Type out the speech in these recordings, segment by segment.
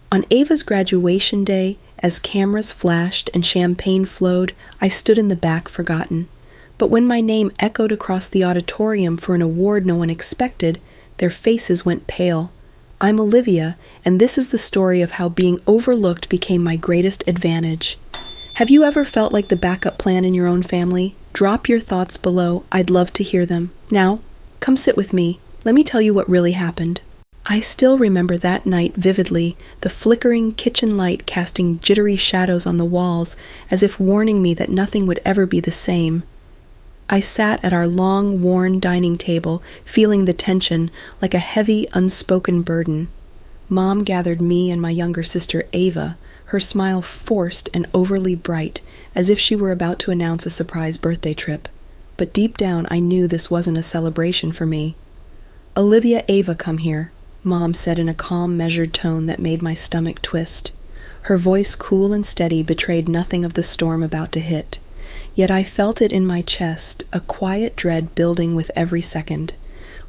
On Ava's graduation day, as cameras flashed and champagne flowed, I stood in the back forgotten. But when my name echoed across the auditorium for an award no one expected, their faces went pale. I'm Olivia, and this is the story of how being overlooked became my greatest advantage. Have you ever felt like the backup plan in your own family? Drop your thoughts below. I'd love to hear them. Now, come sit with me. Let me tell you what really happened. I still remember that night vividly, the flickering kitchen light casting jittery shadows on the walls, as if warning me that nothing would ever be the same. I sat at our long, worn dining table, feeling the tension like a heavy, unspoken burden. Mom gathered me and my younger sister Ava, her smile forced and overly bright, as if she were about to announce a surprise birthday trip. But deep down I knew this wasn't a celebration for me. "Olivia, Ava, come here," Mom said in a calm, measured tone that made my stomach twist. Her voice, cool and steady, betrayed nothing of the storm about to hit. Yet I felt it in my chest, a quiet dread building with every second.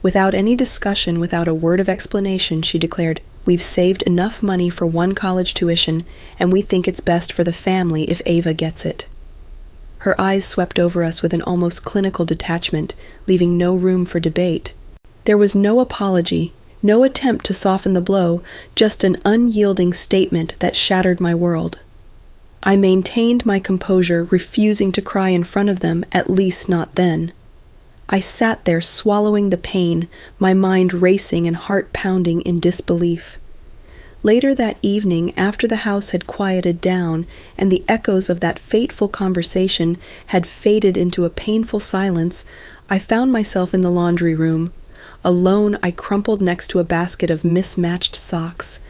Without any discussion, without a word of explanation, she declared, "We've saved enough money for one college tuition, and we think it's best for the family if Ava gets it." Her eyes swept over us with an almost clinical detachment, leaving no room for debate. There was no apology, no attempt to soften the blow, just an unyielding statement that shattered my world. I maintained my composure, refusing to cry in front of them, at least not then. I sat there swallowing the pain, my mind racing and heart pounding in disbelief. Later that evening, after the house had quieted down and the echoes of that fateful conversation had faded into a painful silence, I found myself in the laundry room. Alone, I crumpled next to a basket of mismatched socks.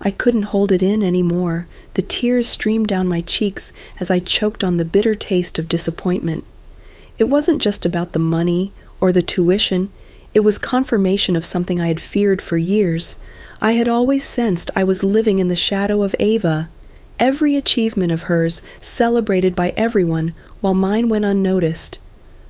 I couldn't hold it in anymore. The tears streamed down my cheeks as I choked on the bitter taste of disappointment. It wasn't just about the money or the tuition. It was confirmation of something I had feared for years. I had always sensed I was living in the shadow of Ava. Every achievement of hers celebrated by everyone, while mine went unnoticed.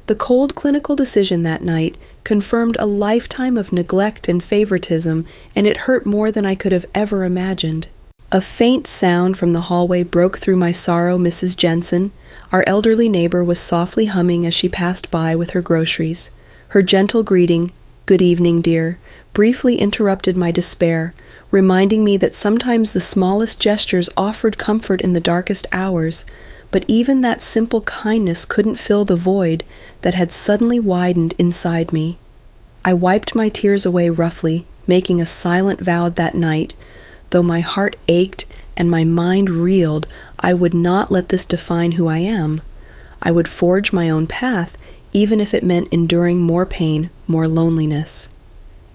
The cold clinical decision that night confirmed a lifetime of neglect and favoritism, and it hurt more than I could have ever imagined. A faint sound from the hallway broke through my sorrow. Mrs. Jensen, our elderly neighbor, was softly humming as she passed by with her groceries. Her gentle greeting, "Good evening, dear," briefly interrupted my despair, reminding me that sometimes the smallest gestures offered comfort in the darkest hours, but even that simple kindness couldn't fill the void that had suddenly widened inside me. I wiped my tears away roughly, making a silent vow that night. Though my heart ached and my mind reeled, I would not let this define who I am. I would forge my own path, even if it meant enduring more pain, more loneliness.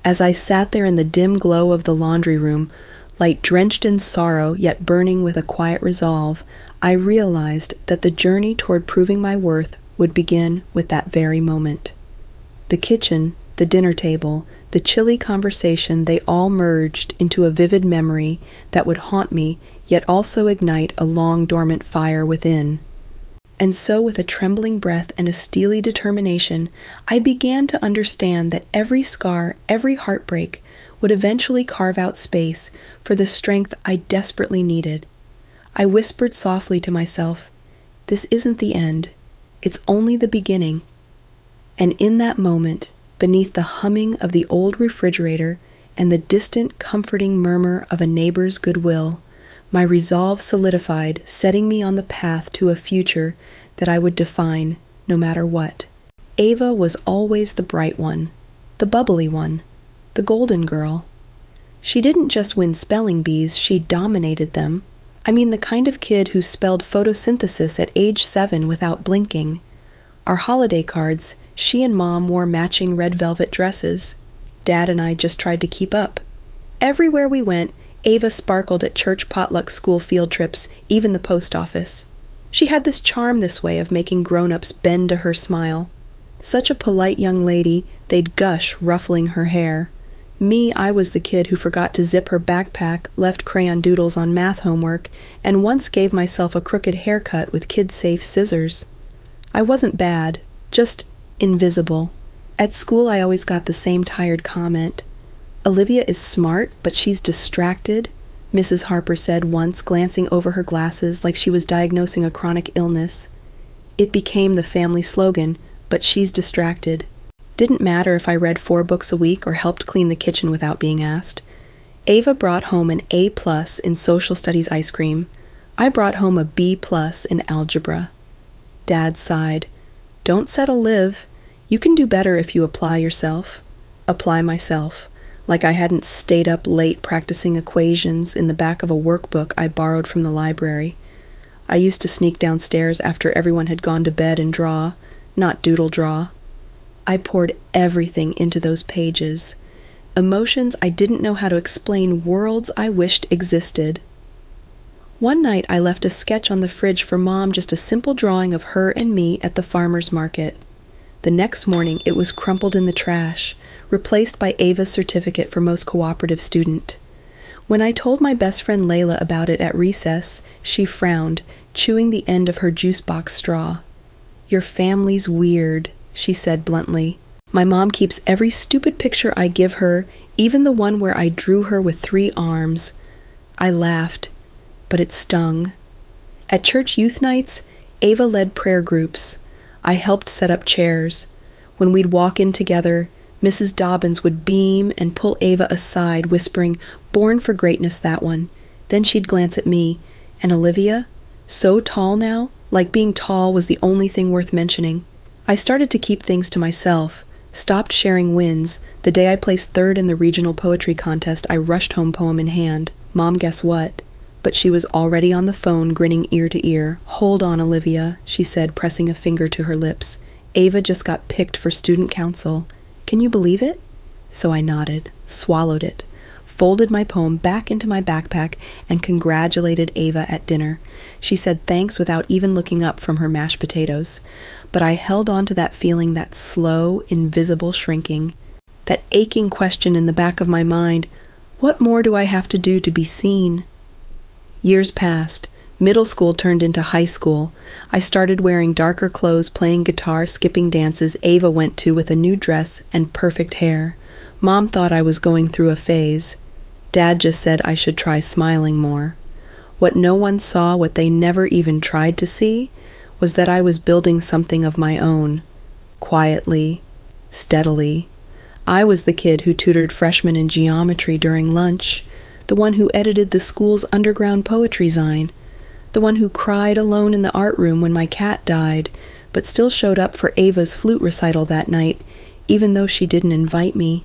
As I sat there in the dim glow of the laundry room, light drenched in sorrow yet burning with a quiet resolve, I realized that the journey toward proving my worth would begin with that very moment. The kitchen, the dinner table, the chilly conversation, they all merged into a vivid memory that would haunt me, yet also ignite a long dormant fire within. And so, with a trembling breath and a steely determination, I began to understand that every scar, every heartbreak, would eventually carve out space for the strength I desperately needed. I whispered softly to myself, "This isn't the end. It's only the beginning." And in that moment, beneath the humming of the old refrigerator and the distant, comforting murmur of a neighbor's goodwill, my resolve solidified, setting me on the path to a future that I would define no matter what. Ava was always the bright one, the bubbly one, the golden girl. She didn't just win spelling bees, she dominated them. I mean the kind of kid who spelled photosynthesis at age 7 without blinking. Our holiday cards, she and Mom wore matching red velvet dresses. Dad and I just tried to keep up. Everywhere we went, Ava sparkled at church potluck, school field trips, even the post office. She had this charm, this way of making grown-ups bend to her smile. Such a polite young lady, they'd gush, ruffling her hair. Me, I was the kid who forgot to zip her backpack, left crayon doodles on math homework, and once gave myself a crooked haircut with kid-safe scissors. I wasn't bad, just invisible. At school, I always got the same tired comment. "Olivia is smart, but she's distracted." Mrs. Harper said once, glancing over her glasses like she was diagnosing a chronic illness. It became the family slogan, but she's distracted. Didn't matter if I read 4 books a week or helped clean the kitchen without being asked. Ava brought home an A+ in social studies ice cream. I brought home a B+ in algebra. Dad sighed. Don't settle, Liv. You can do better if you apply yourself. Apply myself. Like I hadn't stayed up late practicing equations in the back of a workbook I borrowed from the library. I used to sneak downstairs after everyone had gone to bed and draw, not doodle draw. I poured everything into those pages. Emotions I didn't know how to explain, worlds I wished existed. One night I left a sketch on the fridge for Mom, just a simple drawing of her and me at the farmer's market. The next morning it was crumpled in the trash, replaced by Ava's certificate for most cooperative student. When I told my best friend Layla about it at recess, she frowned, chewing the end of her juice box straw. Your family's weird, she said bluntly. My mom keeps every stupid picture I give her, even the one where I drew her with 3 arms. I laughed, but it stung. At church youth nights, Ava led prayer groups. I helped set up chairs. When we'd walk in together, Mrs. Dobbins would beam and pull Ava aside, whispering, "Born for greatness, that one." Then she'd glance at me. And Olivia? So tall now, like being tall was the only thing worth mentioning. I started to keep things to myself, stopped sharing wins. The day I placed 3rd in the regional poetry contest, I rushed home poem in hand. Mom, guess what? But she was already on the phone, grinning ear to ear. "Hold on, Olivia," she said, pressing a finger to her lips. "Ava just got picked for student council. Can you believe it?" So I nodded, swallowed it, folded my poem back into my backpack, and congratulated Ava at dinner. She said thanks without even looking up from her mashed potatoes. But I held on to that feeling, that slow, invisible shrinking, that aching question in the back of my mind, what more do I have to do to be seen? Years passed. Middle school turned into high school. I started wearing darker clothes, playing guitar, skipping dances Ava went to with a new dress and perfect hair. Mom thought I was going through a phase. Dad just said I should try smiling more. What no one saw, what they never even tried to see, was that I was building something of my own. Quietly, steadily. I was the kid who tutored freshmen in geometry during lunch, the one who edited the school's underground poetry zine, the one who cried alone in the art room when my cat died, but still showed up for Ava's flute recital that night, even though she didn't invite me.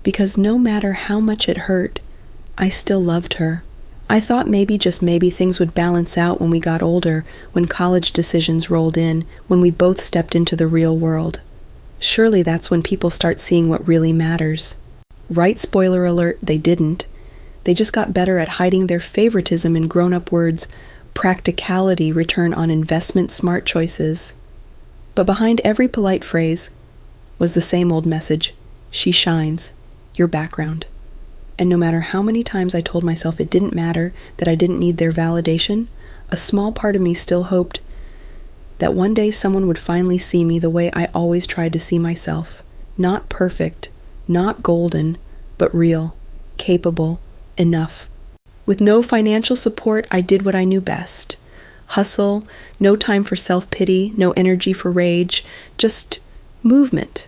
Because no matter how much it hurt, I still loved her. I thought maybe, just maybe, things would balance out when we got older, when college decisions rolled in, when we both stepped into the real world. Surely that's when people start seeing what really matters. Right, spoiler alert, they didn't. They just got better at hiding their favoritism in grown-up words, practicality, return on investment, smart choices. But behind every polite phrase was the same old message: she shines, your background. And no matter how many times I told myself it didn't matter, that I didn't need their validation, a small part of me still hoped that one day someone would finally see me the way I always tried to see myself. Not perfect, not golden, but real, capable, enough. With no financial support, I did what I knew best. Hustle, no time for self-pity, no energy for rage, just movement.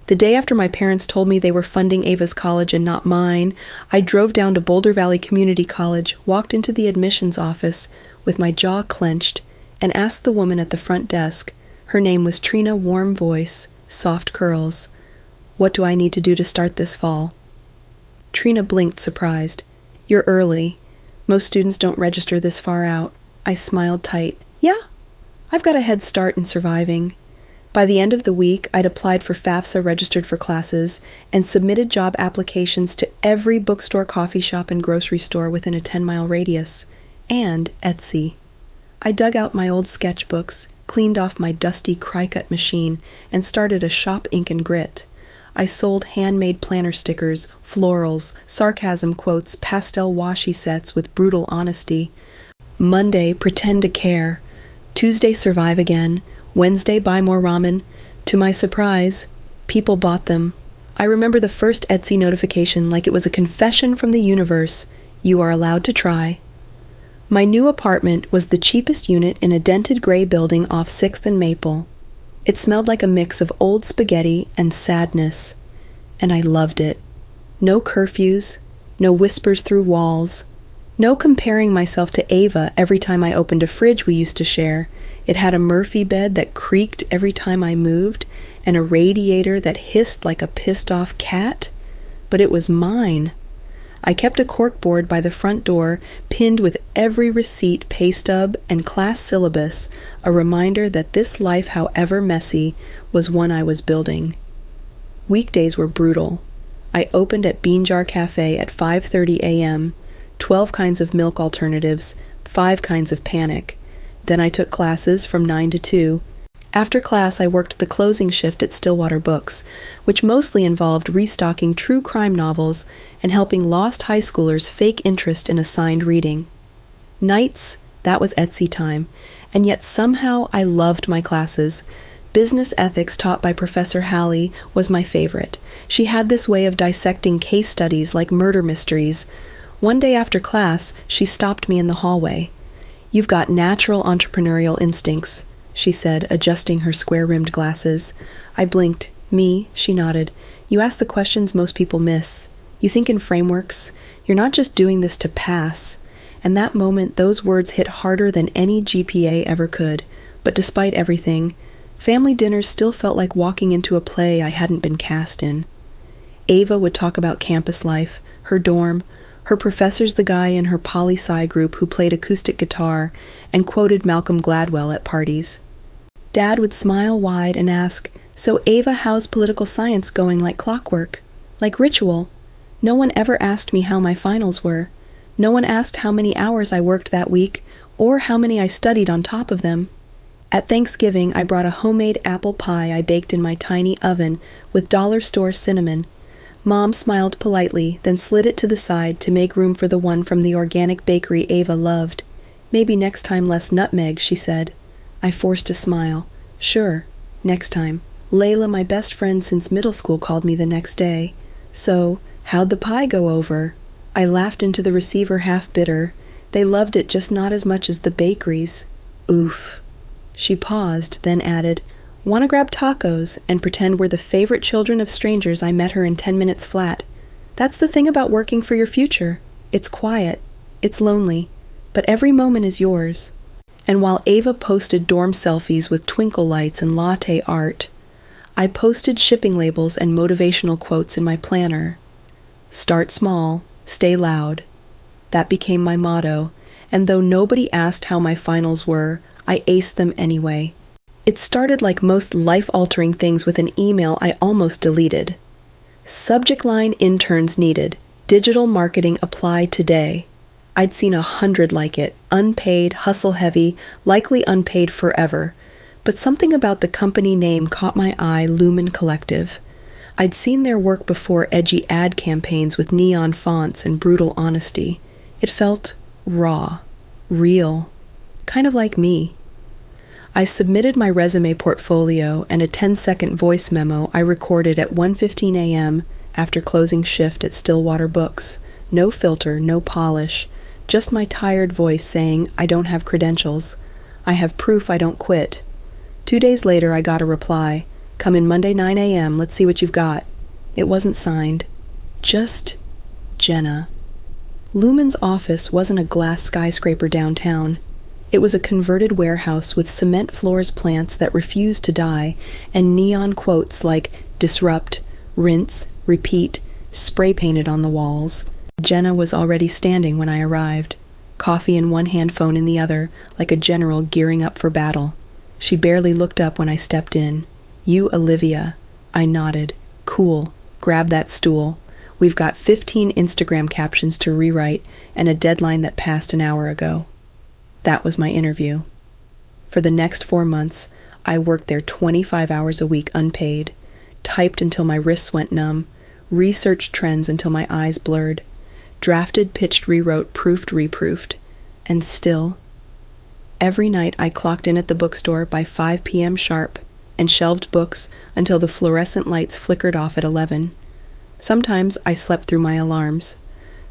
The day after my parents told me they were funding Ava's college and not mine, I drove down to Boulder Valley Community College, walked into the admissions office with my jaw clenched, and asked the woman at the front desk, her name was Trina, warm voice, soft curls, "What do I need to do to start this fall?" Trina blinked, surprised. "You're early. Most students don't register this far out." I smiled tight. "Yeah, I've got a head start in surviving." By the end of the week, I'd applied for FAFSA, registered for classes, and submitted job applications to every bookstore, coffee shop, and grocery store within a 10-mile radius, and Etsy. I dug out my old sketchbooks, cleaned off my dusty Cricut machine, and started a shop ink and grit. I sold handmade planner stickers, florals, sarcasm quotes, pastel washi sets with brutal honesty. Monday, pretend to care. Tuesday, survive again. Wednesday, buy more ramen. To my surprise, people bought them. I remember the first Etsy notification like it was a confession from the universe. You are allowed to try. My new apartment was the cheapest unit in a dented gray building off 6th and Maple. It smelled like a mix of old spaghetti and sadness, and I loved it. No curfews, no whispers through walls, no comparing myself to Ava every time I opened a fridge we used to share. It had a Murphy bed that creaked every time I moved, and a radiator that hissed like a pissed-off cat. But it was mine. I kept a corkboard by the front door, pinned with every receipt, pay stub, and class syllabus, a reminder that this life, however messy, was one I was building. Weekdays were brutal. I opened at Bean Jar Cafe at 5:30 a.m., 12 kinds of milk alternatives, 5 kinds of panic. Then I took classes from 9 to 2. After class, I worked the closing shift at Stillwater Books, which mostly involved restocking true crime novels and helping lost high schoolers fake interest in assigned reading. Nights, that was Etsy time, and yet somehow I loved my classes. Business ethics taught by Professor Halley was my favorite. She had this way of dissecting case studies like murder mysteries. One day after class, she stopped me in the hallway. "You've got natural entrepreneurial instincts," she said, adjusting her square-rimmed glasses. I blinked. "Me?" She nodded. "You ask the questions most people miss. You think in frameworks. You're not just doing this to pass." And that moment, those words hit harder than any GPA ever could. But despite everything, family dinners still felt like walking into a play I hadn't been cast in. Ava would talk about campus life, her dorm, her professor's the guy in her poli-sci group who played acoustic guitar and quoted Malcolm Gladwell at parties. Dad would smile wide and ask, "So Ava, how's political science going like clockwork? Like ritual?" No one ever asked me how my finals were. No one asked how many hours I worked that week or how many I studied on top of them. At Thanksgiving, I brought a homemade apple pie I baked in my tiny oven with dollar store cinnamon. Mom smiled politely, then slid it to the side to make room for the one from the organic bakery Ava loved. "Maybe next time less nutmeg," she said. I forced a smile. "Sure, next time." Layla, my best friend since middle school, called me the next day. "So, how'd the pie go over?" I laughed into the receiver, half bitter. They loved it, just not as much as the bakeries. Oof. She paused, then added, "Want to grab tacos and pretend we're the favorite children of strangers I met her in 10 minutes flat. That's the thing about working for your future. It's quiet. It's lonely. But every moment is yours." And while Ava posted dorm selfies with twinkle lights and latte art, I posted shipping labels and motivational quotes in my planner. Start small, stay loud. That became my motto, and though nobody asked how my finals were, I aced them anyway. It started like most life-altering things with an email I almost deleted. Subject line: interns needed. Digital marketing apply today. I'd seen 100 like it, unpaid, hustle-heavy, likely unpaid forever. But something about the company name caught my eye, Lumen Collective. I'd seen their work before, edgy ad campaigns with neon fonts and brutal honesty. It felt raw, real, kind of like me. I submitted my resume portfolio and a 10-second voice memo I recorded at 1:15 a.m. after closing shift at Stillwater Books. No filter, no polish, just my tired voice saying, "I don't have credentials. I have proof I don't quit." 2 days later, I got a reply. "Come in Monday 9 a.m., let's see what you've got." It wasn't signed. Just Jenna. Lumen's office wasn't a glass skyscraper downtown. It was a converted warehouse with cement floors, plants that refused to die, and neon quotes like "disrupt," "rinse," "repeat," spray-painted on the walls. Jenna was already standing when I arrived, coffee in one hand, phone in the other, like a general gearing up for battle. She barely looked up when I stepped in. "You, Olivia." I nodded. "Cool. Grab that stool. We've got 15 Instagram captions to rewrite and a deadline that passed an hour ago." That was my interview. For the next 4 months, I worked there 25 hours a week unpaid, typed until my wrists went numb, researched trends until my eyes blurred, drafted, pitched, rewrote, proofed, reproofed, and still, every night I clocked in at the bookstore by 5 p.m. sharp and shelved books until the fluorescent lights flickered off at 11. Sometimes I slept through my alarms.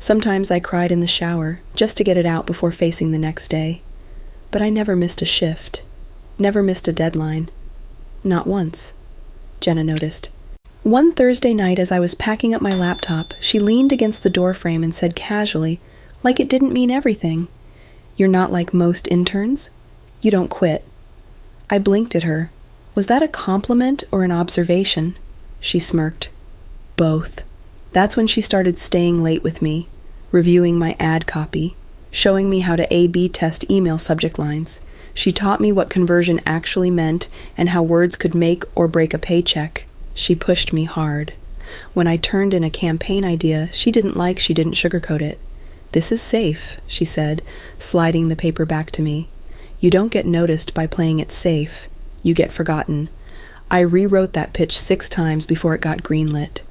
Sometimes I cried in the shower, just to get it out before facing the next day. But I never missed a shift. Never missed a deadline. Not once. Jenna noticed. One Thursday night as I was packing up my laptop, she leaned against the doorframe and said casually, like it didn't mean everything, "You're not like most interns? You don't quit." I blinked at her. Was that a compliment or an observation? She smirked. Both. That's when she started staying late with me, reviewing my ad copy, showing me how to A/B test email subject lines. She taught me what conversion actually meant and how words could make or break a paycheck. She pushed me hard. When I turned in a campaign idea she didn't sugarcoat it. "This is safe," she said, sliding the paper back to me. "You don't get noticed by playing it safe. You get forgotten." I rewrote that pitch 6 times before it got greenlit.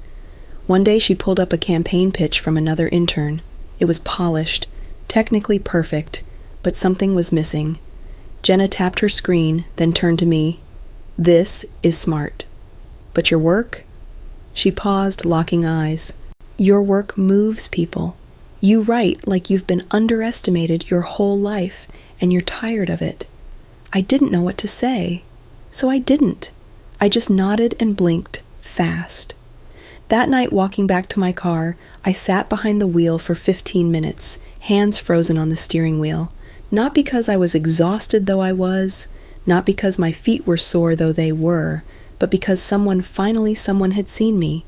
One day she pulled up a campaign pitch from another intern. It was polished, technically perfect, but something was missing. Jenna tapped her screen, then turned to me. "This is smart. But your work?" She paused, locking eyes. "Your work moves people. You write like you've been underestimated your whole life, and you're tired of it." I didn't know what to say, so I didn't. I just nodded and blinked, fast. That night, walking back to my car, I sat behind the wheel for 15 minutes, hands frozen on the steering wheel. Not because I was exhausted though I was, not because my feet were sore though they were, but because someone had seen me.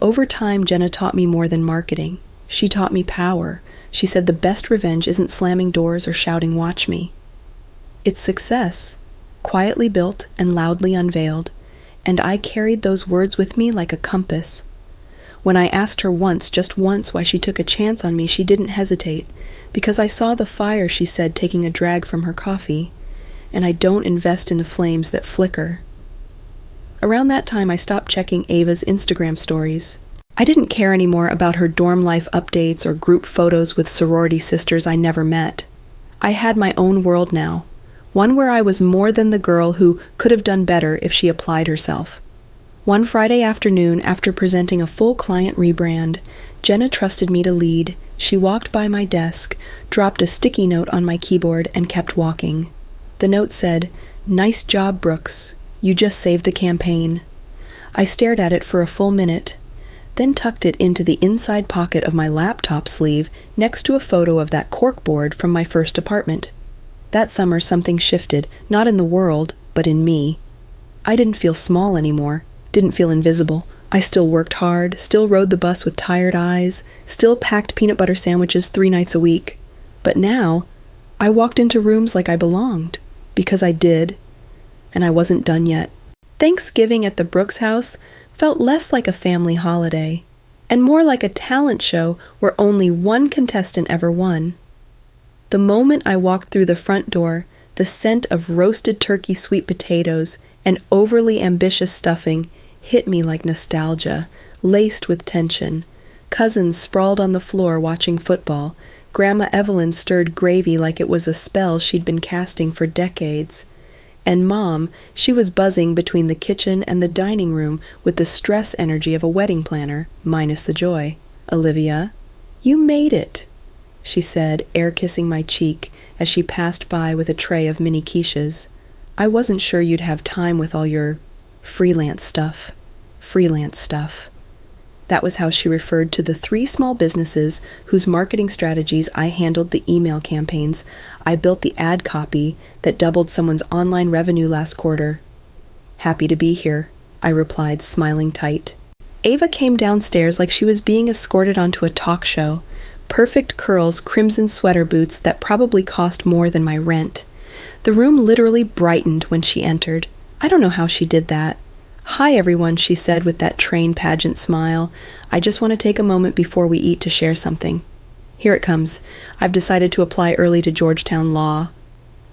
Over time, Jenna taught me more than marketing. She taught me power. She said the best revenge isn't slamming doors or shouting, "Watch me." It's success, quietly built and loudly unveiled, and I carried those words with me like a compass. When I asked her just once why she took a chance on me, she didn't hesitate, because I saw the fire, she said, taking a drag from her coffee, and I don't invest in the flames that flicker. Around that time, I stopped checking Ava's Instagram stories. I didn't care anymore about her dorm life updates or group photos with sorority sisters I never met. I had my own world now, one where I was more than the girl who could have done better if she applied herself. One Friday afternoon, after presenting a full client rebrand, Jenna trusted me to lead. She walked by my desk, dropped a sticky note on my keyboard, and kept walking. The note said, "Nice job, Brooks. You just saved the campaign." I stared at it for a full minute, then tucked it into the inside pocket of my laptop sleeve next to a photo of that corkboard from my first apartment. That summer something shifted, not in the world, but in me. I didn't feel small anymore, didn't feel invisible. I still worked hard, still rode the bus with tired eyes, still packed peanut butter sandwiches 3 nights a week. But now, I walked into rooms like I belonged, because I did, and I wasn't done yet. Thanksgiving at the Brooks house felt less like a family holiday, and more like a talent show where only one contestant ever won. The moment I walked through the front door, the scent of roasted turkey sweet potatoes and overly ambitious stuffing hit me like nostalgia, laced with tension. Cousins sprawled on the floor watching football. Grandma Evelyn stirred gravy like it was a spell she'd been casting for decades. And Mom, she was buzzing between the kitchen and the dining room with the stress energy of a wedding planner, minus the joy. "Olivia, you made it," she said, air-kissing my cheek as she passed by with a tray of mini quiches. "I wasn't sure you'd have time with all your freelance stuff." Freelance stuff. That was how she referred to the 3 small businesses whose marketing strategies I handled, the email campaigns. I built the ad copy that doubled someone's online revenue last quarter. "Happy to be here," I replied, smiling tight. Ava came downstairs like she was being escorted onto a talk show. Perfect curls, crimson sweater boots that probably cost more than my rent. The room literally brightened when she entered. I don't know how she did that. "Hi, everyone," she said with that train pageant smile. "I just want to take a moment before we eat to share something. Here it comes. I've decided to apply early to Georgetown Law."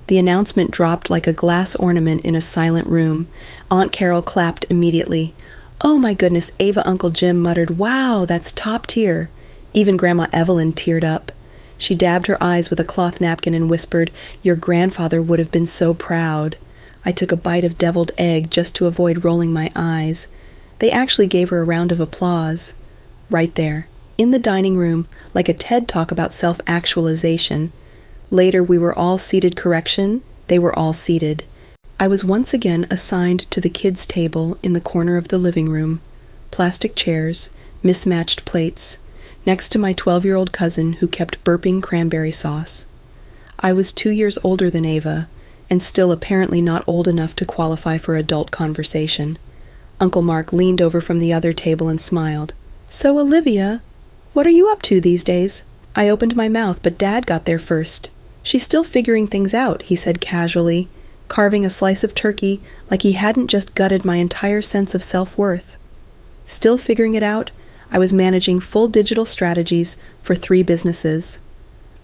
The announcement dropped like a glass ornament in a silent room. Aunt Carol clapped immediately. "Oh my goodness," Ava Uncle Jim muttered, "Wow, that's top tier." Even Grandma Evelyn teared up. She dabbed her eyes with a cloth napkin and whispered, "Your grandfather would have been so proud." I took a bite of deviled egg just to avoid rolling my eyes. They actually gave her a round of applause. Right there, in the dining room, like a TED talk about self-actualization. Later we were all seated. Correction, they were all seated. I was once again assigned to the kids' table in the corner of the living room. Plastic chairs, mismatched plates, next to my 12-year-old cousin who kept burping cranberry sauce. I was 2 years older than Ava, and still apparently not old enough to qualify for adult conversation. Uncle Mark leaned over from the other table and smiled. "So, Olivia, what are you up to these days?" I opened my mouth, but Dad got there first. "She's still figuring things out," he said casually, carving a slice of turkey like he hadn't just gutted my entire sense of self-worth. Still figuring it out, I was managing full digital strategies for 3 businesses.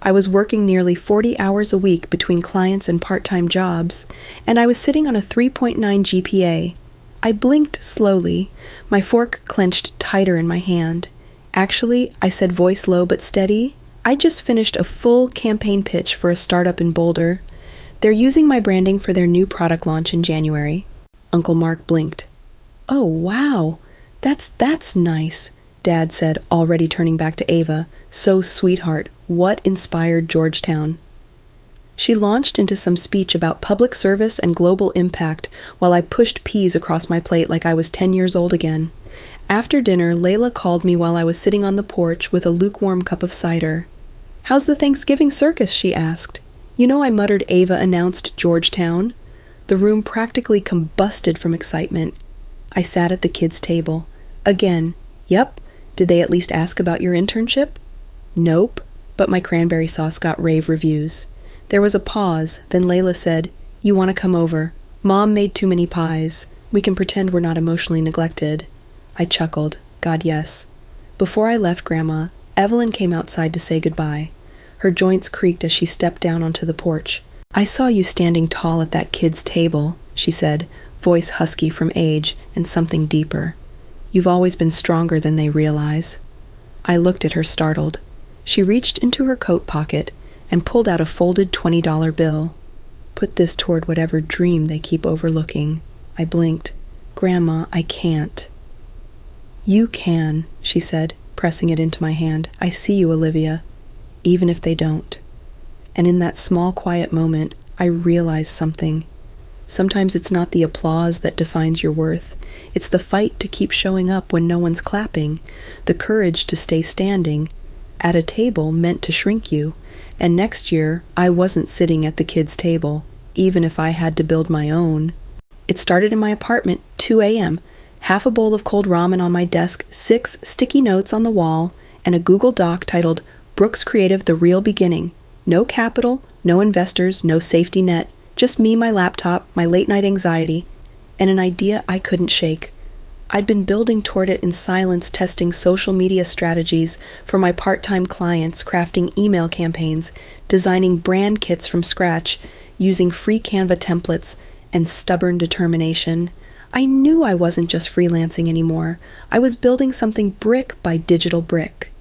I was working nearly 40 hours a week between clients and part-time jobs, and I was sitting on a 3.9 GPA. I blinked slowly, my fork clenched tighter in my hand. "Actually," I said, voice low but steady, "I just finished a full campaign pitch for a startup in Boulder. They're using my branding for their new product launch in January." Uncle Mark blinked. "Oh, wow. That's nice," Dad said, already turning back to Ava. "So, sweetheart, what inspired Georgetown?" She launched into some speech about public service and global impact while I pushed peas across my plate like I was 10 years old again. After dinner, Layla called me while I was sitting on the porch with a lukewarm cup of cider. "How's the Thanksgiving circus?" she asked. "You know," I muttered, "Ava announced Georgetown." The room practically combusted from excitement. I sat at the kids' table. Again, "Yep. Did they at least ask about your internship?" "Nope, but my cranberry sauce got rave reviews." There was a pause, then Layla said, "You want to come over? Mom made too many pies. We can pretend we're not emotionally neglected." I chuckled. God, yes. Before I left Grandma, Evelyn came outside to say goodbye. Her joints creaked as she stepped down onto the porch. "I saw you standing tall at that kid's table," she said, voice husky from age and something deeper. "You've always been stronger than they realize." I looked at her, startled. She reached into her coat pocket and pulled out a folded $20 bill. "Put this toward whatever dream they keep overlooking." I blinked. "Grandma, I can't." "You can," she said, pressing it into my hand. "I see you, Olivia. Even if they don't." And in that small, quiet moment, I realized something. Sometimes it's not the applause that defines your worth. It's the fight to keep showing up when no one's clapping, the courage to stay standing at a table meant to shrink you. And next year, I wasn't sitting at the kids' table, even if I had to build my own. It started in my apartment, 2 a.m., half a bowl of cold ramen on my desk, 6 sticky notes on the wall, and a Google Doc titled Brooks Creative: The Real Beginning. No capital, no investors, no safety net, just me, my laptop, my late-night anxiety, and an idea I couldn't shake. I'd been building toward it in silence, testing social media strategies for my part-time clients, crafting email campaigns, designing brand kits from scratch, using free Canva templates, and stubborn determination. I knew I wasn't just freelancing anymore. I was building something brick by digital brick.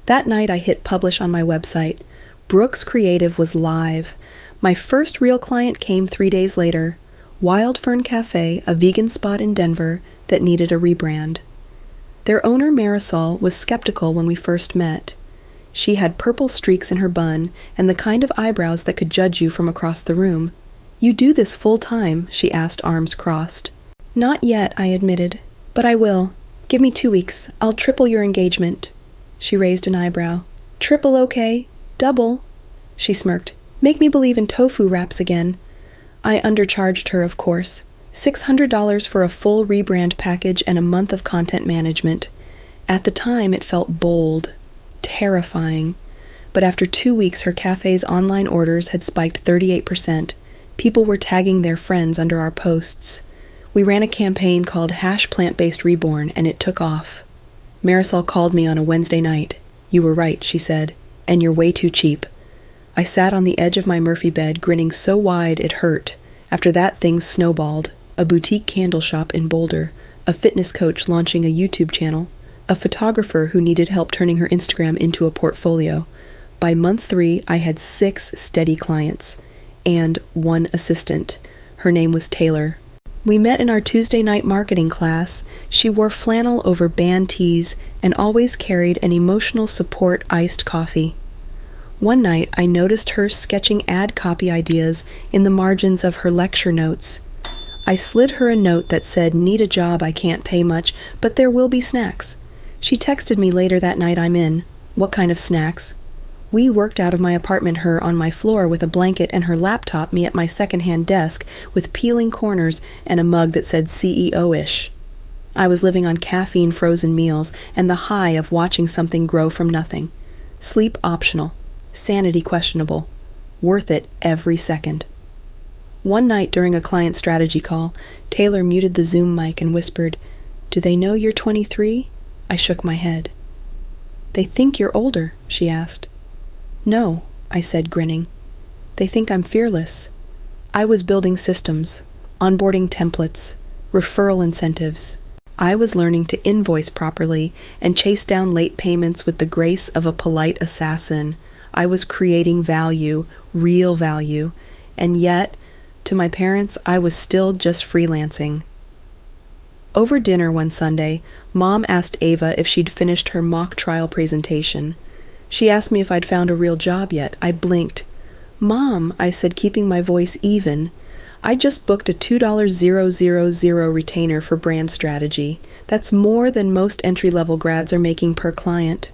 That night I hit publish on my website. Brooks Creative was live. My first real client came 3 days later. Wild Fern Cafe, a vegan spot in Denver that needed a rebrand. Their owner, Marisol, was skeptical when we first met. She had purple streaks in her bun and the kind of eyebrows that could judge you from across the room. "You do this full-time?" she asked, arms crossed. "Not yet," I admitted, "but I will. Give me 2 weeks. I'll triple your engagement." She raised an eyebrow. "Triple okay. Double." She smirked. "Make me believe in tofu wraps again." I undercharged her, of course. $600 for a full rebrand package and a month of content management. At the time, it felt bold, terrifying. But after 2 weeks, her cafe's online orders had spiked 38%. People were tagging their friends under our posts. We ran a campaign called #Plant-Based Reborn, and it took off. Marisol called me on a Wednesday night. "You were right," she said, "and you're way too cheap." I sat on the edge of my Murphy bed, grinning so wide it hurt. After that, things snowballed. A boutique candle shop in Boulder, a fitness coach launching a YouTube channel, a photographer who needed help turning her Instagram into a portfolio. By month 3, I had 6 steady clients, and 1 assistant. Her name was Taylor. We met in our Tuesday night marketing class. She wore flannel over band tees and always carried an emotional support iced coffee. One night, I noticed her sketching ad copy ideas in the margins of her lecture notes. I slid her a note that said, "Need a job, I can't pay much, but there will be snacks." She texted me later that night I'm in. What kind of snacks? We worked out of my apartment, her on my floor with a blanket and her laptop, me at my secondhand desk with peeling corners and a mug that said CEO-ish. I was living on caffeine frozen meals and the high of watching something grow from nothing. Sleep optional. Sanity questionable. Worth it every second. One night during a client strategy call, Taylor muted the Zoom mic and whispered, "Do they know you're 23? I shook my head. "They think you're older," she asked. "No," I said, grinning. "They think I'm fearless." I was building systems, onboarding templates, referral incentives. I was learning to invoice properly and chase down late payments with the grace of a polite assassin. I was creating value, real value, and yet, to my parents, I was still just freelancing. Over dinner one Sunday, Mom asked Ava if she'd finished her mock trial presentation. She asked me if I'd found a real job yet. I blinked. "Mom," I said, keeping my voice even, "I just booked a $2,000 retainer for brand strategy. That's more than most entry-level grads are making per client."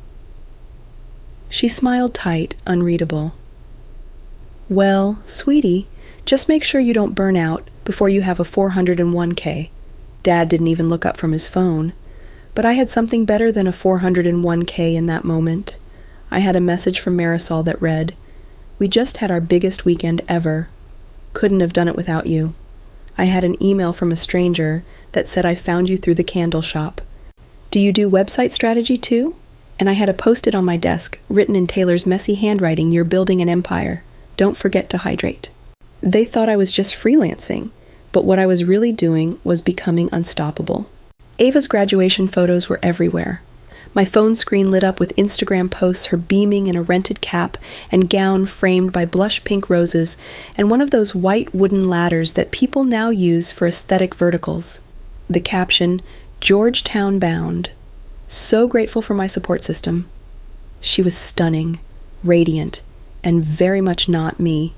She smiled tight, unreadable. "Well, sweetie, just make sure you don't burn out before you have a 401k. Dad didn't even look up from his phone. But I had something better than a 401k in that moment. I had a message from Marisol that read, "We just had our biggest weekend ever. Couldn't have done it without you." I had an email from a stranger that said, "I found you through the candle shop. Do you do website strategy too?" And I had a post-it on my desk, written in Taylor's messy handwriting, "You're building an empire. Don't forget to hydrate." They thought I was just freelancing, but what I was really doing was becoming unstoppable. Ava's graduation photos were everywhere. My phone screen lit up with Instagram posts, her beaming in a rented cap and gown framed by blush pink roses, and one of those white wooden ladders that people now use for aesthetic verticals. The caption, "Georgetown bound. So grateful for my support system." She was stunning, radiant, and very much not me.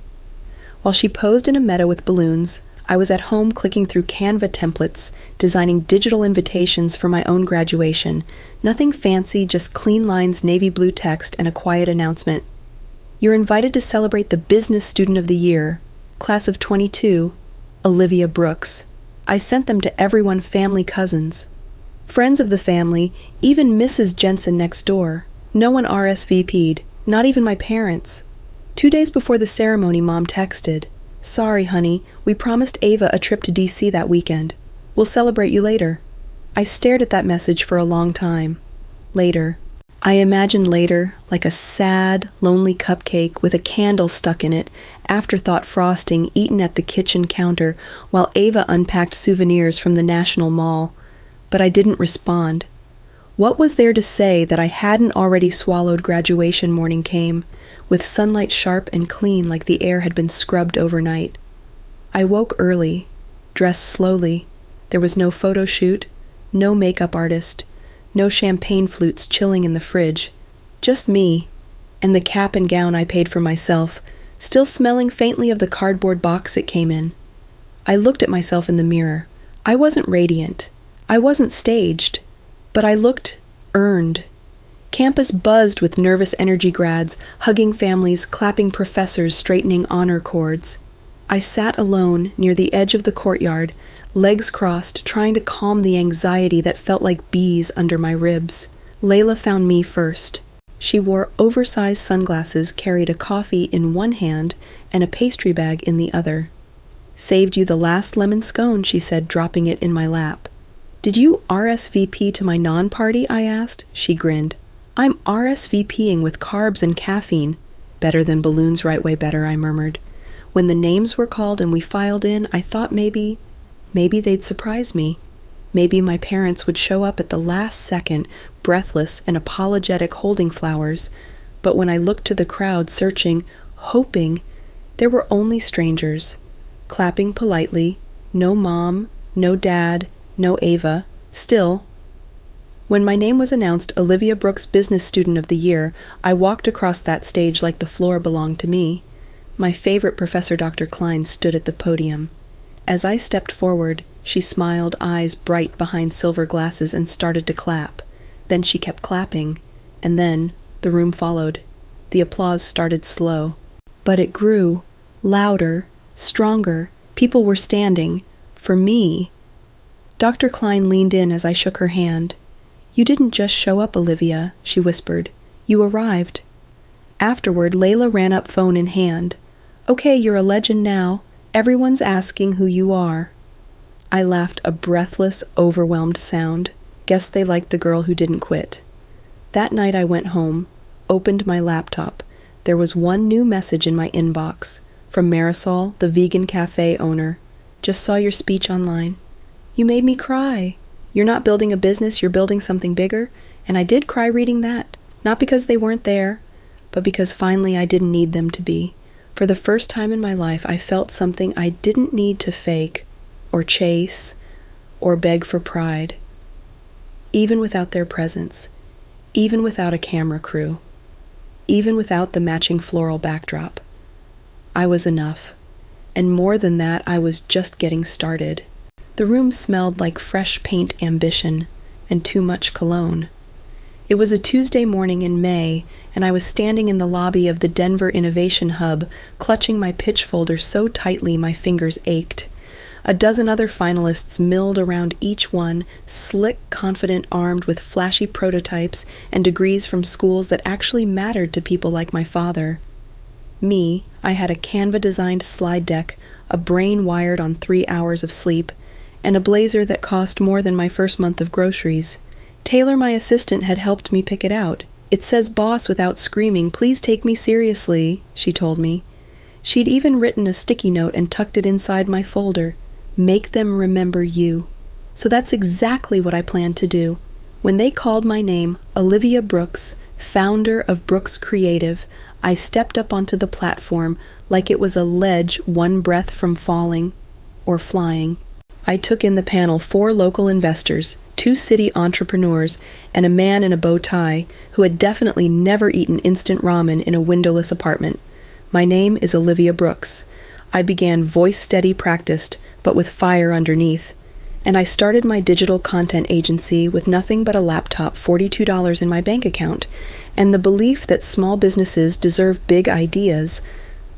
While she posed in a meadow with balloons, I was at home clicking through Canva templates, designing digital invitations for my own graduation. Nothing fancy, just clean lines, navy blue text, and a quiet announcement. "You're invited to celebrate the Business Student of the Year, Class of 22, Olivia Brooks." I sent them to everyone, family, cousins. Friends of the family, even Mrs. Jensen next door. No one RSVP'd, not even my parents. 2 days before the ceremony, Mom texted, "Sorry, honey, we promised Ava a trip to DC that weekend. We'll celebrate you later." I stared at that message for a long time. Later. I imagined later like a sad, lonely cupcake with a candle stuck in it, afterthought frosting eaten at the kitchen counter while Ava unpacked souvenirs from the National Mall. But I didn't respond. What was there to say that I hadn't already swallowed? Graduation morning came, with sunlight sharp and clean like the air had been scrubbed overnight. I woke early, dressed slowly. There was no photo shoot, no makeup artist, no champagne flutes chilling in the fridge. Just me, and the cap and gown I paid for myself, still smelling faintly of the cardboard box it came in. I looked at myself in the mirror. I wasn't radiant. I wasn't staged. But I looked earned. Campus buzzed with nervous energy grads, hugging families, clapping professors, straightening honor cords. I sat alone near the edge of the courtyard, legs crossed, trying to calm the anxiety that felt like bees under my ribs. Layla found me first. She wore oversized sunglasses, carried a coffee in one hand and a pastry bag in the other. "Saved you the last lemon scone," she said, dropping it in my lap. "Did you RSVP to my non-party?" I asked. She grinned. "I'm RSVPing with carbs and caffeine." "Better than balloons, right way better," I murmured. When the names were called and we filed in, I thought maybe they'd surprise me. Maybe my parents would show up at the last second, breathless and apologetic, holding flowers. But when I looked to the crowd, searching, hoping, there were only strangers, clapping politely, no mom, No Dad, no Ava. Still, when my name was announced Olivia Brooks Business Student of the Year, I walked across that stage like the floor belonged to me. My favorite professor, Dr. Klein, stood at the podium. As I stepped forward, she smiled, eyes bright behind silver glasses, and started to clap. Then she kept clapping, and then the room followed. The applause started slow, but it grew, louder, stronger. People were standing. For me. Dr. Klein leaned in as I shook her hand. "You didn't just show up, Olivia," she whispered. "You arrived." Afterward, Layla ran up, phone in hand. "Okay, you're a legend now. Everyone's asking who you are." I laughed a breathless, overwhelmed sound. Guess they liked the girl who didn't quit. That night I went home, opened my laptop. There was one new message in my inbox, from Marisol, the vegan cafe owner. "Just saw your speech online. You made me cry. You're not building a business, you're building something bigger." And I did cry reading that, not because they weren't there, but because finally I didn't need them to be. For the first time in my life, I felt something I didn't need to fake, or chase, or beg for pride. Even without their presence, even without a camera crew, even without the matching floral backdrop, I was enough. And more than that, I was just getting started. The room smelled like fresh paint ambition and too much cologne. It was a Tuesday morning in May, and I was standing in the lobby of the Denver Innovation Hub, clutching my pitch folder so tightly my fingers ached. A dozen other finalists milled around each one, slick, confident, armed with flashy prototypes and degrees from schools that actually mattered to people like my father. Me, I had a Canva-designed slide deck, a brain wired on 3 hours of sleep, and a blazer that cost more than my first month of groceries. Taylor, my assistant, had helped me pick it out. "It says boss without screaming. Please take me seriously," she told me. She'd even written a sticky note and tucked it inside my folder. "Make them remember you." So that's exactly what I planned to do. When they called my name, Olivia Brooks, founder of Brooks Creative, I stepped up onto the platform like it was a ledge one breath from falling or flying. I took in the panel 4 local investors, 2 city entrepreneurs, and a man in a bow tie who had definitely never eaten instant ramen in a windowless apartment. My name is Olivia Brooks. I began voice-steady practiced, but with fire underneath. And I started my digital content agency with nothing but a laptop, $42 in my bank account, and the belief that small businesses deserve big ideas.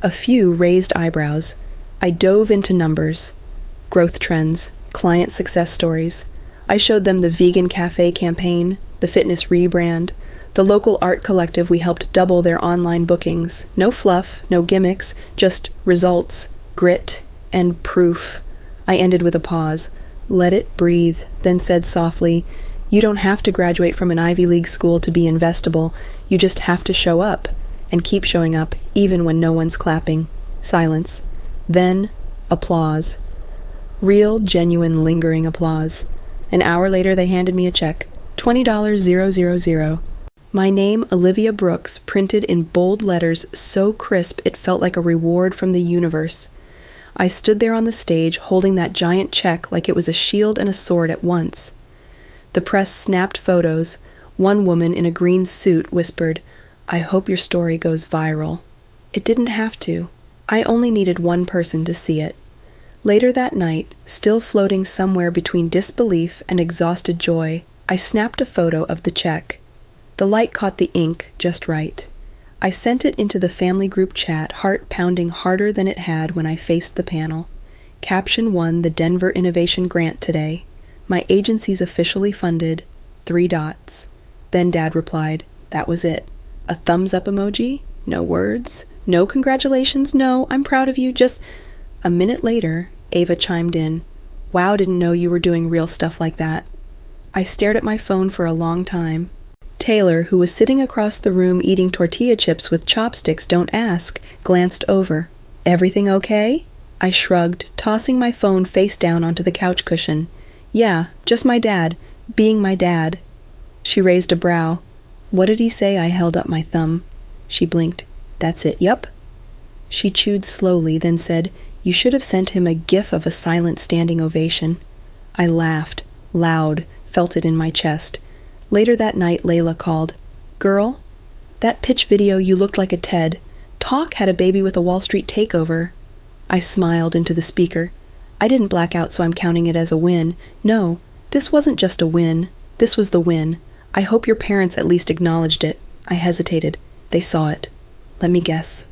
A few raised eyebrows. I dove into numbers, growth trends, client success stories. I showed them the vegan cafe campaign, the fitness rebrand, the local art collective we helped double their online bookings. No fluff, no gimmicks, just results, grit, and proof. I ended with a pause. Let it breathe, then said softly, "You don't have to graduate from an Ivy League school to be investable. You just have to show up, and keep showing up, even when no one's clapping." Silence. Then, applause. Real, genuine, lingering applause. An hour later, they handed me a check. $20,000. My name, Olivia Brooks, printed in bold letters so crisp it felt like a reward from the universe. I stood there on the stage, holding that giant check like it was a shield and a sword at once. The press snapped photos. One woman in a green suit whispered, "I hope your story goes viral." It didn't have to. I only needed one person to see it. Later that night, still floating somewhere between disbelief and exhausted joy, I snapped a photo of the check. The light caught the ink just right. I sent it into the family group chat, heart pounding harder than it had when I faced the panel. Caption: "Won the Denver Innovation Grant today. My agency's officially funded. 3 dots. Then Dad replied, "That was it." A thumbs up emoji? No words? No congratulations? No, "I'm proud of you, just..." A minute later, Ava chimed in, "Wow, didn't know you were doing real stuff like that." I stared at my phone for a long time. Taylor, who was sitting across the room eating tortilla chips with chopsticks, don't ask, glanced over. "Everything okay?" I shrugged, tossing my phone face down onto the couch cushion. "Yeah, just my dad, being my dad." She raised a brow. "What did he say?" I held up my thumb. She blinked. "That's it, yup." She chewed slowly, then said, "You should have sent him a gif of a silent standing ovation." I laughed, loud, felt it in my chest. Later that night, Layla called. "Girl, that pitch video you looked like a Ted. Talk had a baby with a Wall Street takeover." I smiled into the speaker. I didn't black out, so I'm counting it as a win. No, this wasn't just a win. This was the win. I hope your parents at least acknowledged it. I hesitated. They saw it. Let me guess.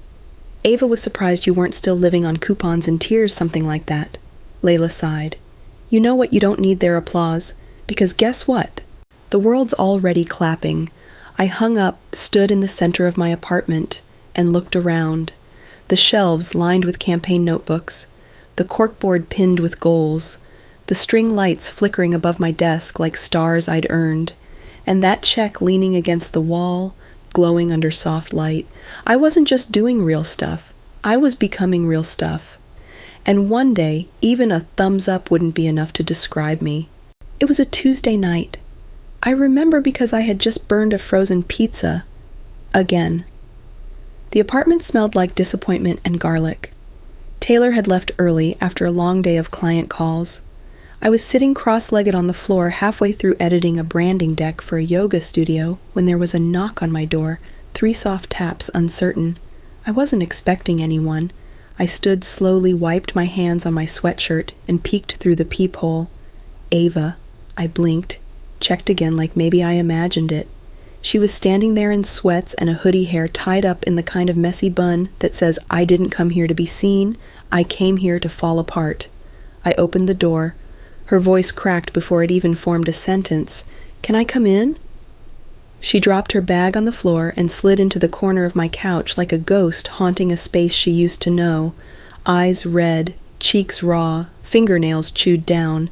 Ava was surprised you weren't still living on coupons and tears, something like that. Layla sighed. You know what? You don't need their applause. Because guess what? The world's already clapping. I hung up, stood in the center of my apartment, and looked around. The shelves lined with campaign notebooks, the corkboard pinned with goals, the string lights flickering above my desk like stars I'd earned, and that check leaning against the wall, glowing under soft light. I wasn't just doing real stuff. I was becoming real stuff. And one day, even a thumbs up wouldn't be enough to describe me. It was a Tuesday night. I remember because I had just burned a frozen pizza. Again. The apartment smelled like disappointment and garlic. Taylor had left early after a long day of client calls. I was sitting cross-legged on the floor halfway through editing a branding deck for a yoga studio when there was a knock on my door, 3 soft taps, uncertain. I wasn't expecting anyone. I stood slowly, wiped my hands on my sweatshirt, and peeked through the peephole. Ava. I blinked, checked again like maybe I imagined it. She was standing there in sweats and a hoodie hair tied up in the kind of messy bun that says, I didn't come here to be seen, I came here to fall apart. I opened the door. Her voice cracked before it even formed a sentence. Can I come in? She dropped her bag on the floor and slid into the corner of my couch like a ghost haunting a space she used to know. Eyes red, cheeks raw, fingernails chewed down.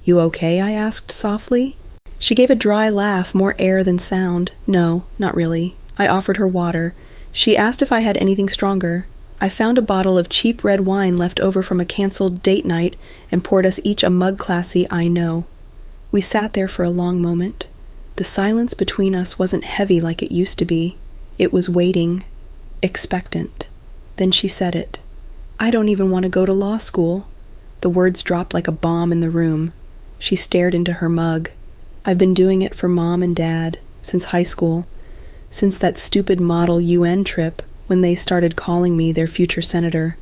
You okay? I asked softly. She gave a dry laugh, more air than sound. No, not really. I offered her water. She asked if I had anything stronger. I found a bottle of cheap red wine left over from a canceled date night and poured us each a mug classy I know. We sat there for a long moment. The silence between us wasn't heavy like it used to be. It was waiting, expectant. Then she said it. I don't even want to go to law school. The words dropped like a bomb in the room. She stared into her mug. I've been doing it for Mom and Dad since high school, since that stupid model UN trip when they started calling me their future senator.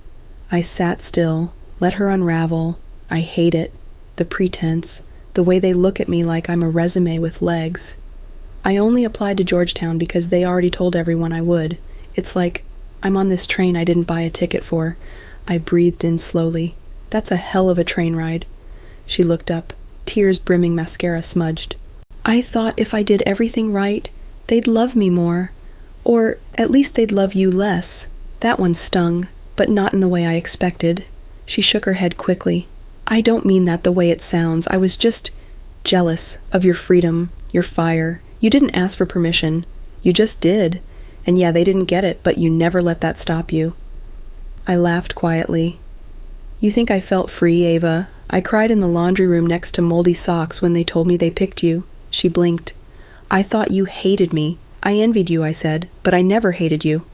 I sat still, let her unravel. I hate it. The pretense, the way they look at me like I'm a resume with legs. I only applied to Georgetown because they already told everyone I would. It's like, I'm on this train I didn't buy a ticket for. I breathed in slowly. That's a hell of a train ride. She looked up, tears brimming, mascara smudged. I thought if I did everything right, they'd love me more. Or at least they'd love you less. That one stung, but not in the way I expected. She shook her head quickly. I don't mean that the way it sounds. I was just jealous of your freedom, your fire. You didn't ask for permission. You just did. And yeah, they didn't get it, but you never let that stop you. I laughed quietly. You think I felt free, Ava? I cried in the laundry room next to moldy socks when they told me they picked you. She blinked. I thought you hated me. I envied you, I said, but I never hated you.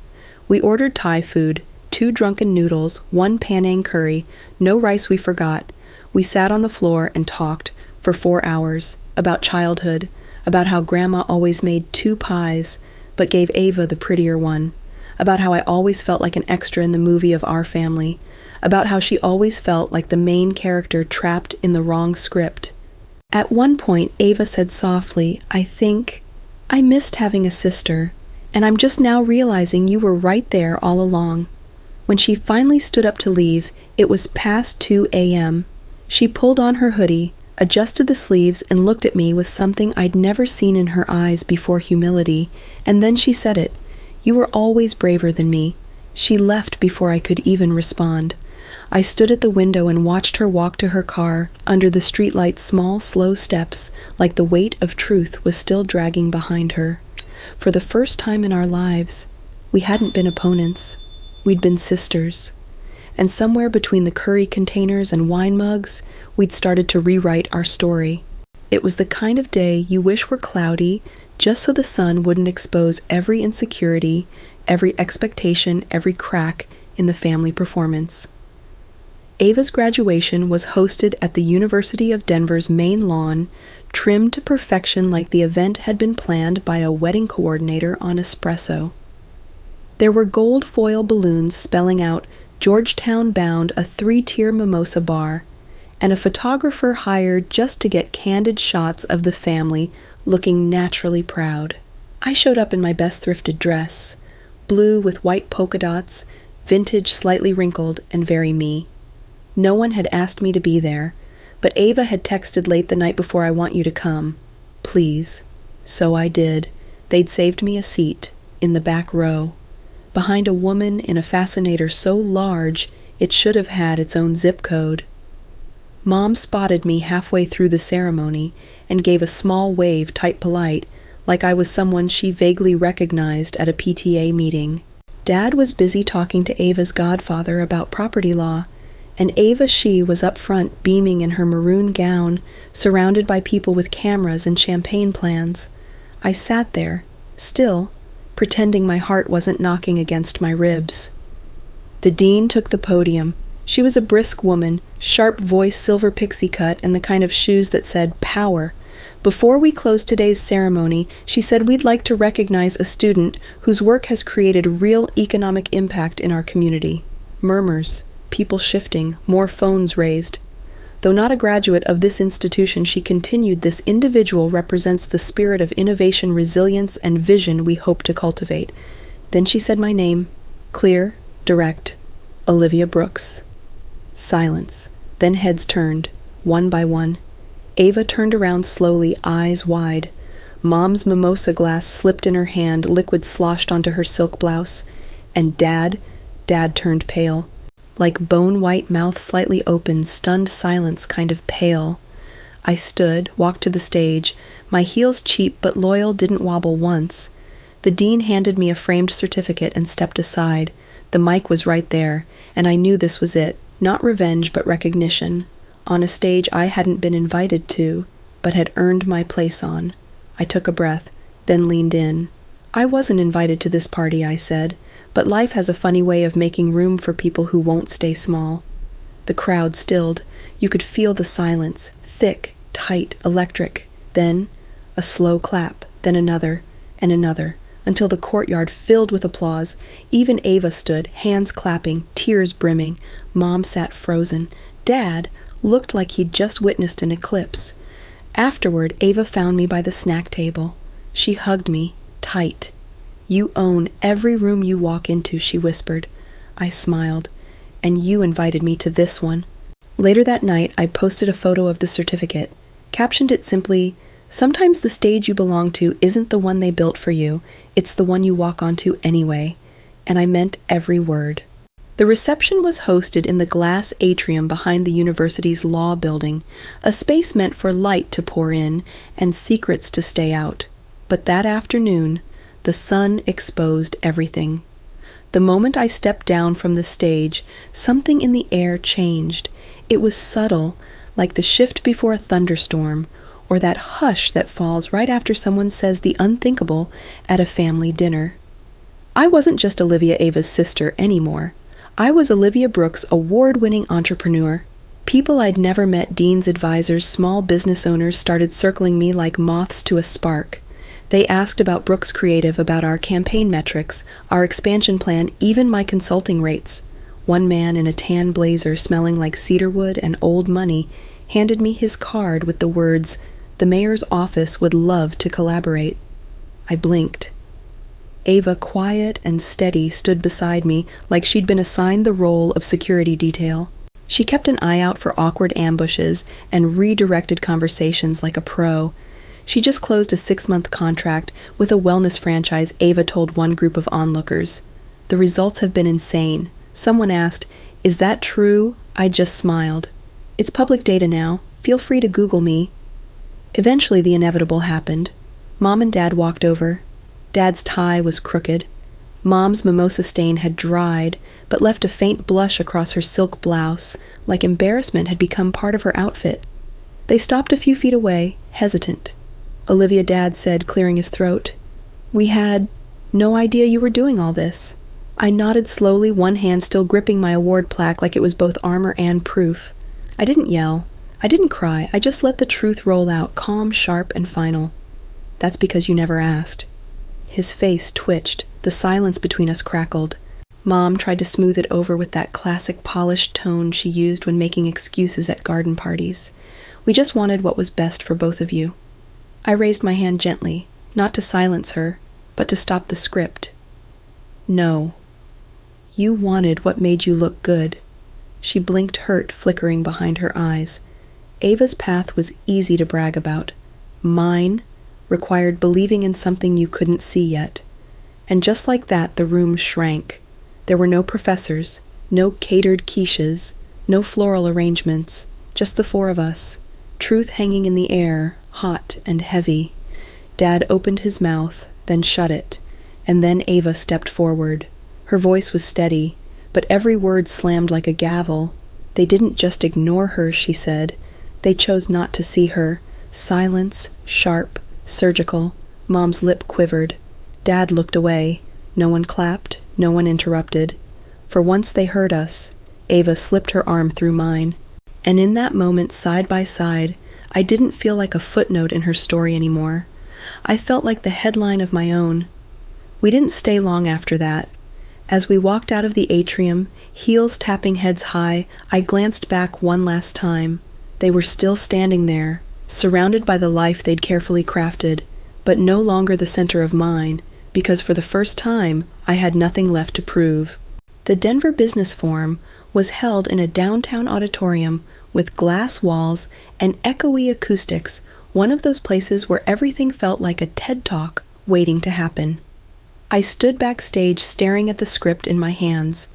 We ordered Thai food, 2 drunken noodles, 1 Penang curry, no rice we forgot. We sat on the floor and talked for 4 hours about childhood, about how Grandma always made 2 pies, but gave Ava the prettier one, about how I always felt like an extra in the movie of our family, about how she always felt like the main character trapped in the wrong script. At one point, Ava said softly, I think I missed having a sister, and I'm just now realizing you were right there all along. When she finally stood up to leave, it was past 2 a.m. She pulled on her hoodie, adjusted the sleeves, and looked at me with something I'd never seen in her eyes before, humility, and then she said it. You were always braver than me. She left before I could even respond. I stood at the window and watched her walk to her car, under the streetlight's small, slow steps, like the weight of truth was still dragging behind her. For the first time in our lives, we hadn't been opponents. We'd been sisters. And somewhere between the curry containers and wine mugs, we'd started to rewrite our story. It was the kind of day you wish were cloudy, just so the sun wouldn't expose every insecurity, every expectation, every crack in the family performance. Ava's graduation was hosted at the University of Denver's main lawn, trimmed to perfection like the event had been planned by a wedding coordinator on espresso. There were gold foil balloons spelling out Georgetown bound a 3-tier mimosa bar, and a photographer hired just to get candid shots of the family looking naturally proud. I showed up in my best thrifted dress, blue with white polka dots, vintage slightly wrinkled and very me. No one had asked me to be there, but Ava had texted late the night before, "I want you to come. Please." So I did. They'd saved me a seat, in the back row, behind a woman in a fascinator so large it should have had its own zip code. Mom spotted me halfway through the ceremony and gave a small wave, tight polite, like I was someone she vaguely recognized at a PTA meeting. Dad was busy talking to Ava's godfather about property law, and Ava She was up front beaming in her maroon gown, surrounded by people with cameras and champagne plans. I sat there, still, pretending my heart wasn't knocking against my ribs. The dean took the podium. She was a brisk woman, sharp voice, silver pixie cut, and the kind of shoes that said power. Before we closed today's ceremony, she said we'd like to recognize a student whose work has created real economic impact in our community. Murmurs, people shifting, more phones raised. Though not a graduate of this institution, she continued, "This individual represents the spirit of innovation, resilience, and vision we hope to cultivate." Then she said my name, clear, direct, Olivia Brooks. Silence. Then heads turned, one by one. Ava turned around slowly, eyes wide. Mom's mimosa glass slipped in her hand, liquid sloshed onto her silk blouse. And Dad turned pale. Like bone-white mouth slightly open, stunned silence, kind of pale. I stood, walked to the stage. My heels cheap but loyal, didn't wobble once. The dean handed me a framed certificate and stepped aside. The mic was right there, and I knew this was it. Not revenge, but recognition. On a stage I hadn't been invited to, but had earned my place on. I took a breath, then leaned in. "I wasn't invited to this party," I said, "but life has a funny way of making room for people who won't stay small." The crowd stilled. You could feel the silence, thick, tight, electric. Then a slow clap, then another, and another, until the courtyard filled with applause. Even Ava stood, hands clapping, tears brimming. Mom sat frozen. Dad looked like he'd just witnessed an eclipse. Afterward, Ava found me by the snack table. She hugged me, tight. "You own every room you walk into," she whispered. I smiled. "And you invited me to this one." Later that night, I posted a photo of the certificate, captioned it simply, "Sometimes the stage you belong to isn't the one they built for you, it's the one you walk onto anyway." And I meant every word. The reception was hosted in the glass atrium behind the university's law building, a space meant for light to pour in and secrets to stay out. But that afternoon, the sun exposed everything. The moment I stepped down from the stage, something in the air changed. It was subtle, like the shift before a thunderstorm, or that hush that falls right after someone says the unthinkable at a family dinner. I wasn't just Olivia Ava's sister anymore. I was Olivia Brooks' award-winning entrepreneur. People I'd never met, deans, advisors, small business owners, started circling me like moths to a spark. They asked about Brooks Creative, about our campaign metrics, our expansion plan, even my consulting rates. One man in a tan blazer smelling like cedarwood and old money handed me his card with the words, "The mayor's office would love to collaborate." I blinked. Ava, quiet and steady, stood beside me like she'd been assigned the role of security detail. She kept an eye out for awkward ambushes and redirected conversations like a pro. She just closed a 6-month contract with a wellness franchise, Ava told one group of onlookers. "The results have been insane." Someone asked, "Is that true?" I just smiled. "It's public data now. Feel free to Google me." Eventually the inevitable happened. Mom and Dad walked over. Dad's tie was crooked. Mom's mimosa stain had dried, but left a faint blush across her silk blouse, like embarrassment had become part of her outfit. They stopped a few feet away, hesitant. Dad said, clearing his throat, "We had no idea you were doing all this." I nodded slowly, one hand still gripping my award plaque like it was both armor and proof. I didn't yell. I didn't cry. I just let the truth roll out, calm, sharp, and final. That's because you never asked. His face twitched. The silence between us crackled. Mom tried to smooth it over with that classic polished tone she used when making excuses at garden parties. We just wanted what was best for both of you. I raised my hand gently, not to silence her, but to stop the script. No. You wanted what made you look good. She blinked, hurt flickering behind her eyes. Ava's path was easy to brag about. Mine required believing in something you couldn't see yet. And just like that, the room shrank. There were no professors, no catered quiches, no floral arrangements, just the four of us, truth hanging in the air, hot and heavy. Dad opened his mouth, then shut it, and then Ava stepped forward. Her voice was steady, but every word slammed like a gavel. They didn't just ignore her, she said. They chose not to see her. Silence, sharp, surgical. Mom's lip quivered. Dad looked away. No one clapped, no one interrupted. For once they heard us. Ava slipped her arm through mine. And in that moment, side by side, I didn't feel like a footnote in her story anymore. I felt like the headline of my own. We didn't stay long after that. As we walked out of the atrium, heels tapping heads high, I glanced back one last time. They were still standing there, surrounded by the life they'd carefully crafted, but no longer the center of mine, because for the first time, I had nothing left to prove. The Denver Business Forum was held in a downtown auditorium with glass walls and echoey acoustics, one of those places where everything felt like a TED Talk waiting to happen. I stood backstage staring at the script in my hands,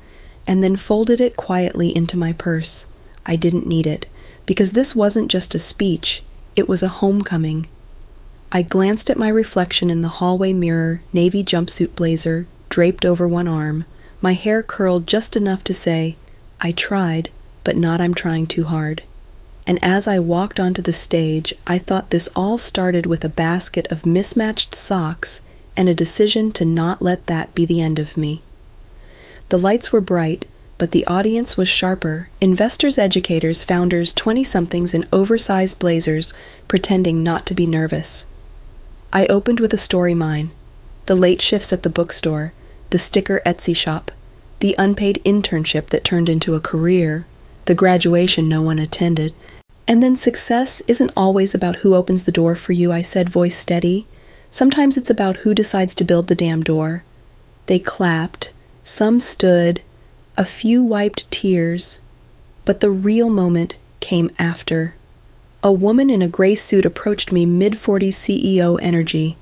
and then folded it quietly into my purse. I didn't need it, because this wasn't just a speech, it was a homecoming. I glanced at my reflection in the hallway mirror, navy jumpsuit blazer, draped over one arm, my hair curled just enough to say, I tried, but not I'm trying too hard. And as I walked onto the stage, I thought this all started with a basket of mismatched socks and a decision to not let that be the end of me. The lights were bright, but the audience was sharper. Investors, educators, founders, 20-somethings in oversized blazers, pretending not to be nervous. I opened with a story mine. The late shifts at the bookstore, the sticker Etsy shop, the unpaid internship that turned into a career, the graduation no one attended. And then success isn't always about who opens the door for you, I said, voice steady. Sometimes it's about who decides to build the damn door. They clapped. Some stood. A few wiped tears. But the real moment came after. A woman in a gray suit approached me, mid-40s CEO energy.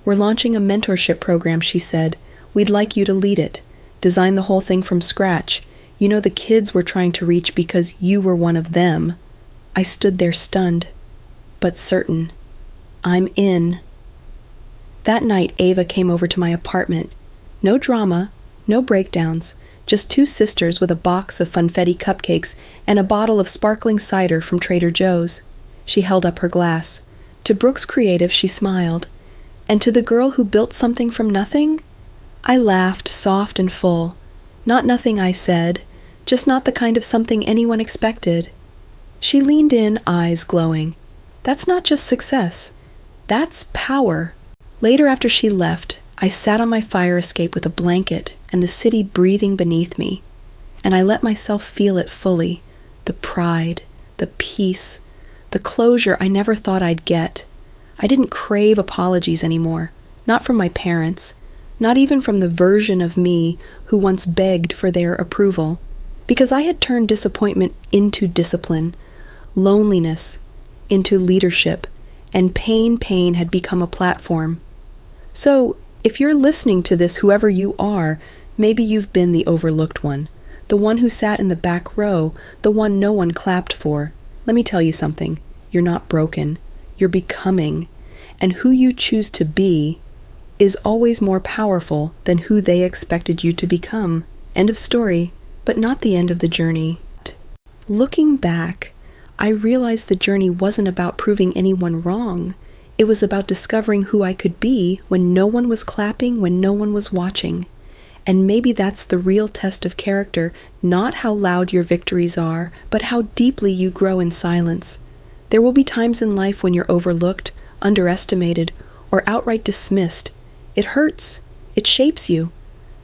We're launching a mentorship program, she said. We'd like you to lead it. Design the whole thing from scratch. You know the kids we're trying to reach because you were one of them. I stood there stunned, but certain. I'm in. That night, Ava came over to my apartment. No drama, no breakdowns, just two sisters with a box of funfetti cupcakes and a bottle of sparkling cider from Trader Joe's. She held up her glass. To Brooks Creative, she smiled. And to the girl who built something from nothing? I laughed, soft and full. Not nothing, I said, just not the kind of something anyone expected. She leaned in, eyes glowing. That's not just success. That's power. Later, after she left, I sat on my fire escape with a blanket and the city breathing beneath me, and I let myself feel it fully, the pride, the peace, the closure I never thought I'd get. I didn't crave apologies anymore, not from my parents, not even from the version of me who once begged for their approval, because I had turned disappointment into discipline, loneliness into leadership, and pain had become a platform. So, if you're listening to this, whoever you are, maybe you've been the overlooked one, the one who sat in the back row, the one no one clapped for. Let me tell you something. You're not broken. You're becoming. And who you choose to be is always more powerful than who they expected you to become. End of story, but not the end of the journey. Looking back, I realized the journey wasn't about proving anyone wrong. It was about discovering who I could be when no one was clapping, when no one was watching. And maybe that's the real test of character, not how loud your victories are, but how deeply you grow in silence. There will be times in life when you're overlooked, underestimated, or outright dismissed. It hurts. It shapes you.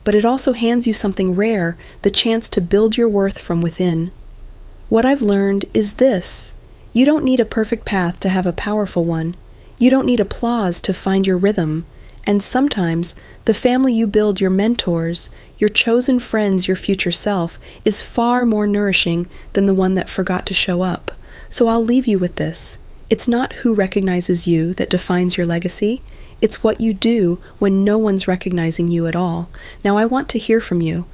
But it also hands you something rare, the chance to build your worth from within. What I've learned is this: you don't need a perfect path to have a powerful one. You don't need applause to find your rhythm. And sometimes, the family you build, your mentors, your chosen friends, your future self, is far more nourishing than the one that forgot to show up. So I'll leave you with this. It's not who recognizes you that defines your legacy. It's what you do when no one's recognizing you at all. Now I want to hear from you.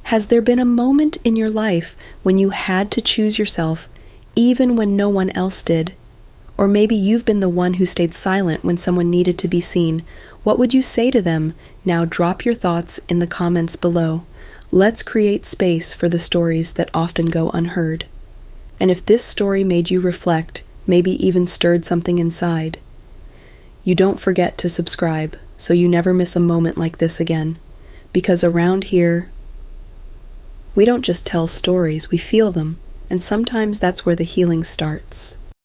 Has there been a moment in your life when you had to choose yourself, even when no one else did? Or maybe you've been the one who stayed silent when someone needed to be seen. What would you say to them? Now drop your thoughts in the comments below. Let's create space for the stories that often go unheard. And if this story made you reflect, maybe even stirred something inside, you don't forget to subscribe so you never miss a moment like this again. Because around here, we don't just tell stories, we feel them. And sometimes that's where the healing starts.